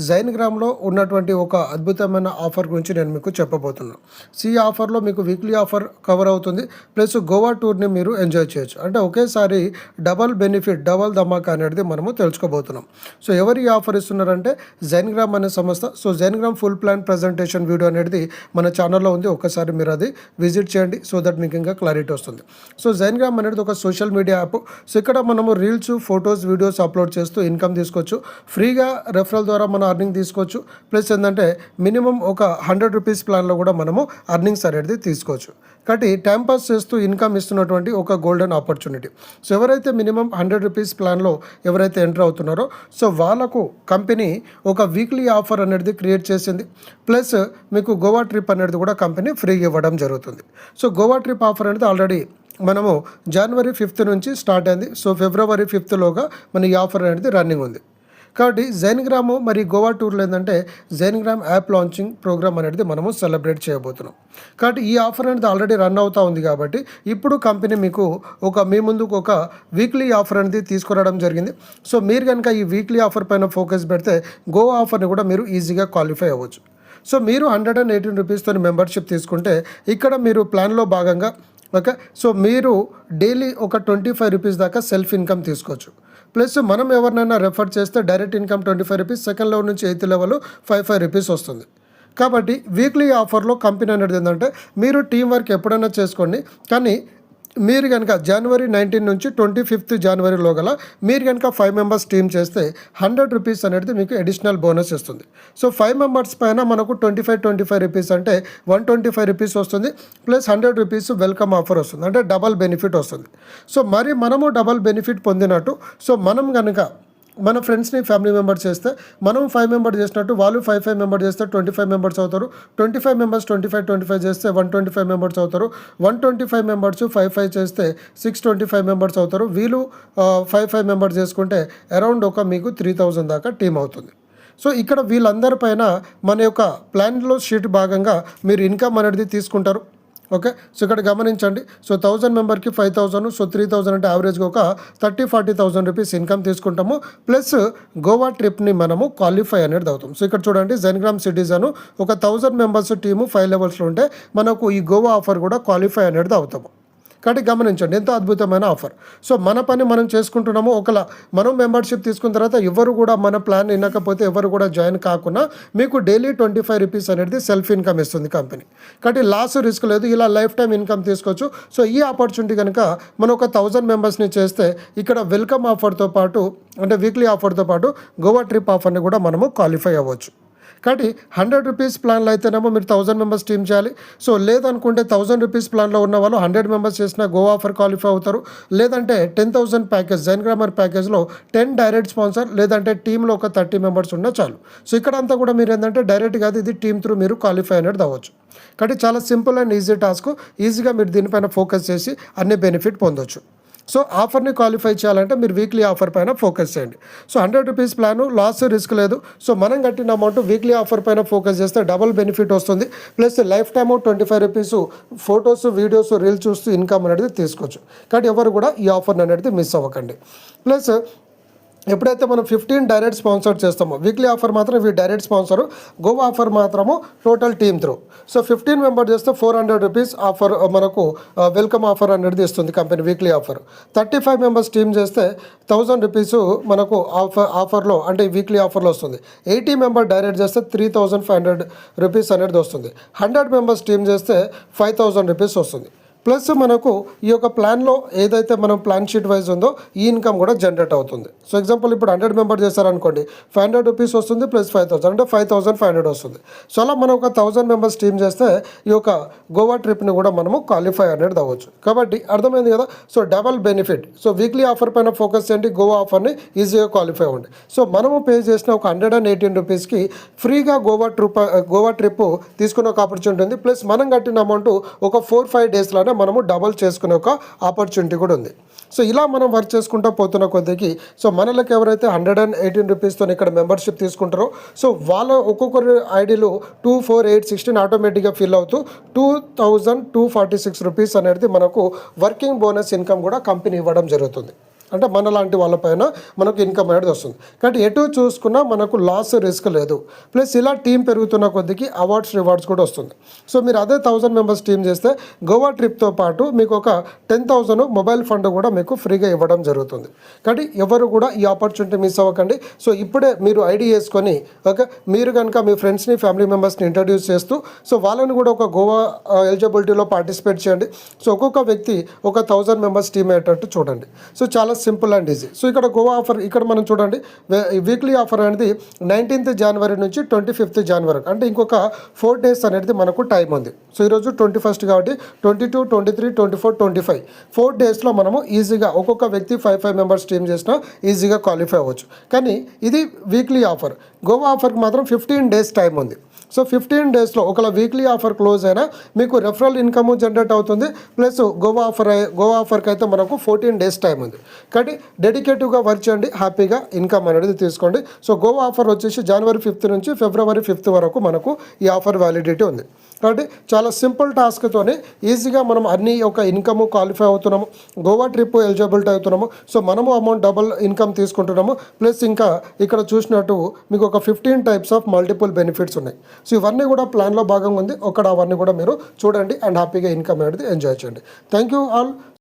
జైన్గ్రామ్లో ఉన్నటువంటి ఒక అద్భుతమైన ఆఫర్ గురించి నేను మీకు చెప్పబోతున్నాను. ఈ ఆఫర్లో మీకు వీక్లీ ఆఫర్ కవర్ అవుతుంది, ప్లస్ గోవా టూర్ని మీరు ఎంజాయ్ చేయొచ్చు. అంటే ఒకేసారి డబల్ బెనిఫిట్, డబల్ ధమాకా అనేది మనము తెలుసుకోబోతున్నాం. సో ఎవరు ఈ ఆఫర్ ఇస్తున్నారంటే జైన్గ్రామ్ అనే సంస్థ. సో జైన్గ్రామ్ ఫుల్ ప్లాన్ ప్రజెంటేషన్ వీడియో అనేది మన ఛానల్లో ఉంది, ఒకసారి మీరు అది విజిట్ చేయండి. సో దట్ మీకు ఇంకా క్లారిటీ వస్తుంది. సో జైన్గ్రామ్ అనేది ఒక సోషల్ మీడియా యాప్. సో ఇక్కడ మనము రీల్స్, ఫొటోస్, వీడియోస్ అప్లోడ్ చేస్తూ ఇన్కమ్ తీసుకోవచ్చు. ఫ్రీగా రెఫరల్ ద్వారా మనం అర్నింగ్ తీసుకోవచ్చు. ప్లస్ ఏంటంటే మినిమం ఒక 100 రూపీస్ ప్లాన్లో కూడా మనము అర్నింగ్స్ అనేది తీసుకోవచ్చు. కాబట్టి టైంపాస్ చేస్తూ ఇన్కమ్ ఇస్తున్నటువంటి ఒక గోల్డెన్ ఆపర్చునిటీ. సో ఎవరైతే మినిమం 100 రూపీస్ ప్లాన్లో ఎవరైతే ఎంటర్ అవుతున్నారో సో వాళ్ళకు కంపెనీ ఒక వీక్లీ ఆఫర్ అనేది క్రియేట్ చేసింది. ప్లస్ మీకు గోవా ట్రిప్ అనేది కూడా కంపెనీ ఫ్రీగా ఇవ్వడం జరుగుతుంది. సో గోవా ట్రిప్ ఆఫర్ అనేది ఆల్రెడీ మనము జనవరి 5th నుంచి స్టార్ట్ అయింది. సో ఫిబ్రవరి 5th మన ఈ ఆఫర్ అనేది రన్నింగ్ ఉంది. కాబట్టి జైన్గ్రామ్ మరి గోవా టూర్లో ఏంటంటే జైన్గ్రామ్ యాప్ లాంచింగ్ ప్రోగ్రామ్ అనేది మనము సెలబ్రేట్ చేయబోతున్నాం. కాబట్టి ఈ ఆఫర్ అనేది ఆల్రెడీ రన్ అవుతూ ఉంది. కాబట్టి ఇప్పుడు కంపెనీ మీకు మీ ముందుకు ఒక వీక్లీ ఆఫర్ అనేది తీసుకురావడం జరిగింది. సో మీరు కనుక ఈ వీక్లీ ఆఫర్ పైన ఫోకస్ పెడితే గోవా ఆఫర్ని కూడా మీరు ఈజీగా క్వాలిఫై అవ్వచ్చు. సో మీరు 118 రూపీస్తో మెంబర్షిప్ తీసుకుంటే ఇక్కడ మీరు ప్లాన్లో భాగంగా ఓకే. సో మీరు డైలీ ఒక 25 రూపీస్ దాకా సెల్ఫ్ ఇన్కమ్ తీసుకోవచ్చు. ప్లస్ మనం ఎవరినైనా రెఫర్ చేస్తే direct income 25 rupees, second level నుంచి 8th లెవెల్ 5 రూపీస్ వస్తుంది. కాబట్టి వీక్లీ ఆఫర్లో కంపెనీ అనేది ఏంటంటే మీరు టీం వర్క్ ఎప్పుడైనా చేసుకోండి, కానీ మీరు కనుక జనవరి 19 నుంచి 25th జనవరిలో గల మీరు కనుక 5 మెంబర్స్ టీమ్ చేస్తే 100 రూపీస్ అనేది మీకు అడిషనల్ బోనస్ ఇస్తుంది. సో 5 మెంబర్స్ పైన మనకు 25 రూపీస్ అంటే 125 రూపీస్ వస్తుంది. ప్లస్ 100 రూపీస్ వెల్కమ్ ఆఫర్ వస్తుంది, అంటే డబల్ బెనిఫిట్ వస్తుంది. సో మరి మనము డబల్ బెనిఫిట్ పొందినట్టు సో మనం కనుక మన ఫ్రెండ్స్ని ఫ్యామిలీ మెంబర్స్ చేస్తే మనం 5 మెంబర్స్ చేసినట్టు వాళ్ళు 5 మెంబర్స్ చేస్తే 25 మెంబర్స్ అవుతారు. 25 మెంబర్స్ 25 చేస్తే 125 మెంబర్స్ అవుతారు. 125 మెంబర్స్ 5 చేస్తే 625 మెంబర్స్ అవుతారు. వీళ్ళు 5 మెంబర్స్ చేసుకుంటే అరౌండ్ మీకు 3000 దాకా టీమ్ అవుతుంది. సో ఇక్కడ వీళ్ళందరిపైన మన యొక్క ప్లాన్లో షీట్ భాగంగా మీరు ఇన్కమ్ అనేది తీసుకుంటారు. ఓకే. సో ఇక్కడ గమనించండి. సో 1000 మెంబర్కి 5000, సో 3000 అంటే యావరేజ్గా ఒక 30,000-40,000 రూపీస్ ఇన్కమ్ తీసుకుంటాము. ప్లస్ గోవా ట్రిప్ని మనము క్వాలిఫై అనేది అవుతాం. సో ఇక్కడ చూడండి, జైన్గ్రామ్ సిటిజన్ ఒక 1000 మెంబర్స్ టీము 5 లెవెల్స్లో ఉంటే మనకు ఈ గోవా ఆఫర్ కూడా క్వాలిఫై అనేది అవుతాము. కాబట్టి గమనించండి, ఎంతో అద్భుతమైన ఆఫర్. సో మన పని మనం చేసుకుంటున్నాము. ఒకలా మనం మెంబర్షిప్ తీసుకున్న తర్వాత ఎవరు కూడా మన ప్లాన్ వినకపోతే ఎవరు కూడా జాయిన్ కాకుండా మీకు డైలీ 25 రూపీస్ అనేది సెల్ఫ్ ఇన్కమ్ ఇస్తుంది కంపెనీ. కాబట్టి లాస్ రిస్క్ లేదు, ఇలా లైఫ్ టైం ఇన్కమ్ తీసుకోవచ్చు. సో ఈ ఆపర్చునిటీ కనుక మనం ఒక 1000 మెంబర్స్ని చేస్తే ఇక్కడ వెల్కమ్ ఆఫర్తో పాటు అంటే వీక్లీ ఆఫర్తో పాటు గోవా ట్రిప్ ఆఫర్ని కూడా మనము క్వాలిఫై అవ్వచ్చు. కాబట్టి 100 రూపీస్ ప్లాన్లో అయితేనేమో మీరు 1000 మెంబర్స్ టీమ్ చేయాలి. సో లేదనుకుంటే 1000 రూపీస్ ప్లాన్లో ఉన్న వాళ్ళు 100 మెంబర్స్ చేసిన గోవా ఆఫర్ క్వాలిఫై అవుతారు. లేదంటే 10,000 ప్యాకేజ్ జైన్గ్రామర్ ప్యాకేజ్లో 10 డైరెక్ట్ స్పాన్సర్, లేదంటే టీంలో ఒక 30 మెంబర్స్ ఉన్నా చాలు. సో ఇక్కడ అంతా కూడా మీరు ఏంటంటే డైరెక్ట్ కాదు, ఇది టీమ్ త్రూ మీరు క్వాలిఫై అనేది అవ్వచ్చు. కాబట్టి చాలా సింపుల్ అండ్ ఈజీ టాస్క్. ఈజీగా మీరు దీనిపైన ఫోకస్ చేసి అన్ని బెనిఫిట్ పొందొచ్చు. సో ఆఫర్ని క్వాలిఫై చేయాలంటే మీరు వీక్లీ ఆఫర్ పైన ఫోకస్ చేయండి. So 100 rupees plan, loss risk లేదు. సో మనం కట్టిన అమౌంట్ వీక్లీ ఆఫర్ పైన ఫోకస్ చేస్తే డబుల్ బెనిఫిట్ వస్తుంది. Plus life time 25 rupees photos, videos, reels చూస్తూ ఇన్కమ్ అనేది తీసుకోవచ్చు. కాబట్టి ఎవరు కూడా ఈ ఆఫర్ని అనేది మిస్ అవ్వకండి. ప్లస్ ఎప్పుడైతే మనం 15 డైరెక్ట్ స్పాన్సర్ చేస్తామో వీక్లీ ఆఫర్ మాత్రం డైరెక్ట్ స్పాన్సరు, గోవా ఆఫర్ మాత్రము total team through. So 15 member చేస్తే 400 రూపీస్ ఆఫర్ మనకు వెల్కమ్ ఆఫర్ అనేది ఇస్తుంది company weekly offer. 35 members team చేస్తే 1000 రూపీస్ మనకు ఆఫర్లో అంటే వీక్లీ ఆఫర్లో వస్తుంది. 80 మెంబర్ డైరెక్ట్ చేస్తే 3500 రూపీస్ అనేది వస్తుంది. 100 మెంబర్స్ టీమ్ చేస్తే 5000 రూపీస్ వస్తుంది. ప్లస్ మనకు ఈ యొక్క ప్లాన్లో ఏదైతే మనం ప్లాన్ షీట్ వైజ్ ఉందో ఈ ఇన్కమ్ కూడా జనరేట్ అవుతుంది. సో ఎగ్జాంపుల్ ఇప్పుడు 100 మెంబర్ చేశారనుకోండి, 500 రూపీస్ వస్తుంది ప్లస్ 5000 అంటే 5500 వస్తుంది. సో అలా మనం ఒక 1000 మెంబర్స్ టీమ్ చేస్తే ఈ యొక్క గోవా ట్రిప్ని కూడా మనము క్వాలిఫై అనేది అవ్వచ్చు. కాబట్టి అర్థమైంది కదా. So double benefit. So weekly offer పైన ఫోకస్ చేయండి, గోవా ఆఫర్ని ఈజీగా క్వాలిఫై అవ్వండి. సో మనము పే చేసిన ఒక 118 రూపీస్కి ఫ్రీగా గోవా ట్రిప్ తీసుకునే ఒక ఆపర్చునిటీ ఉంది. ప్లస్ మనం కట్టిన అమౌంట్ ఒక 4-5 డేస్లోనే మనము డబల్ చేసుకునే ఒక ఆపర్చునిటీ కూడా ఉంది. సో ఇలా మనం వర్క్ చేసుకుంటూ పోతున్న కొద్దికి సో మనలకు ఎవరైతే 118 రూపీస్తో ఇక్కడ మెంబర్షిప్ తీసుకుంటారో సో వాళ్ళ ఒక్కొక్కరి ఐడీలు 24816 ఆటోమేటిక్గా ఫిల్ అవుతూ 2246 రూపీస్ అనేది మనకు వర్కింగ్ బోనస్ ఇన్కమ్ కూడా కంపెనీ ఇవ్వడం జరుగుతుంది. అంటే మన లాంటి వాళ్ళపైన మనకు ఇన్కమ్ అనేది వస్తుంది. కాబట్టి ఎటు చూసుకున్నా మనకు లాస్ రిస్క్ లేదు. ప్లస్ ఇలా టీం పెరుగుతున్న కొద్దికి అవార్డ్స్ రివార్డ్స్ కూడా వస్తుంది. సో మీరు అదే 1000 మెంబర్స్ టీం చేస్తే గోవా ట్రిప్తో పాటు మీకు ఒక 10,000 మొబైల్ ఫండ్ కూడా మీకు ఫ్రీగా ఇవ్వడం జరుగుతుంది. కాబట్టి ఎవరు కూడా ఈ ఆపర్చునిటీ మిస్ అవ్వకండి. సో ఇప్పుడే మీరు ఐడి వేసుకొని ఓకే, మీరు కనుక మీ ఫ్రెండ్స్ని ఫ్యామిలీ మెంబర్స్ని ఇంట్రడ్యూస్ చేస్తూ సో వాళ్ళని కూడా ఒక గోవా ఎలిజిబిలిటీలో పార్టిసిపేట్ చేయండి. సో ఒక్కొక్క వ్యక్తి ఒక 1000 మెంబర్స్ టీమ్ అయ్యేటట్టు చూడండి. సో చాలా సింపుల్ అండ్ ఈజీ. సో ఇక్కడ గోవా ఆఫర్ ఇక్కడ మనం చూడండి, వీక్లీ ఆఫర్ అనేది 19th జనవరి నుంచి 25th జనవరి, అంటే ఇంకొక 4 days అనేది మనకు టైం ఉంది. సో ఈరోజు 21st కాబట్టి 22, 23, 24, 25 4 daysలో మనము ఈజీగా ఒక్కొక్క వ్యక్తి 5 మెంబర్స్ టీమ్ చేసినా ఈజీగా క్వాలిఫై అవ్వచ్చు. కానీ ఇది వీక్లీ ఆఫర్. గోవా ఆఫర్కి మాత్రం 15 days టైం ఉంది. సో 15 daysలో ఒకవేళ వీక్లీ ఆఫర్ క్లోజ్ అయినా మీకు రెఫరల్ ఇన్కమ్ జనరేట్ అవుతుంది. ప్లస్ గోవా ఆఫర్కి అయితే మనకు 14 days టైం ఉంది. కాబట్టి డెడికేటివ్గా వర్క్ చేయండి, హ్యాపీగా ఇన్కమ్ అనేది తీసుకోండి. సో గోవా ఆఫర్ వచ్చేసి January 5th నుంచి February 5th వరకు మనకు ఈ ఆఫర్ వ్యాలిడిటీ ఉంది. కాబట్టి చాలా సింపుల్ టాస్క్తోనే ఈజీగా మనం అన్ని ఒక ఇన్కమ్ క్వాలిఫై అవుతున్నాము, గోవా ట్రిప్ ఎలిజిబిలిటీ అవుతున్నాము. సో మనము అమౌంట్ డబుల్ ఇన్కమ్ తీసుకుంటున్నాము. ప్లస్ ఇంకా ఇక్కడ చూసినట్టు మీకు ఒక 15 types ఆఫ్ మల్టిపుల్ బెనిఫిట్స్ ఉన్నాయి. సో ఇవన్నీ కూడా ప్లాన్లో భాగంగా ఉంది. అవన్నీ కూడా మీరు చూడండి అండ్ హ్యాపీగా ఇన్కమ్ అనేది ఎంజాయ్ చేయండి. Thank you all.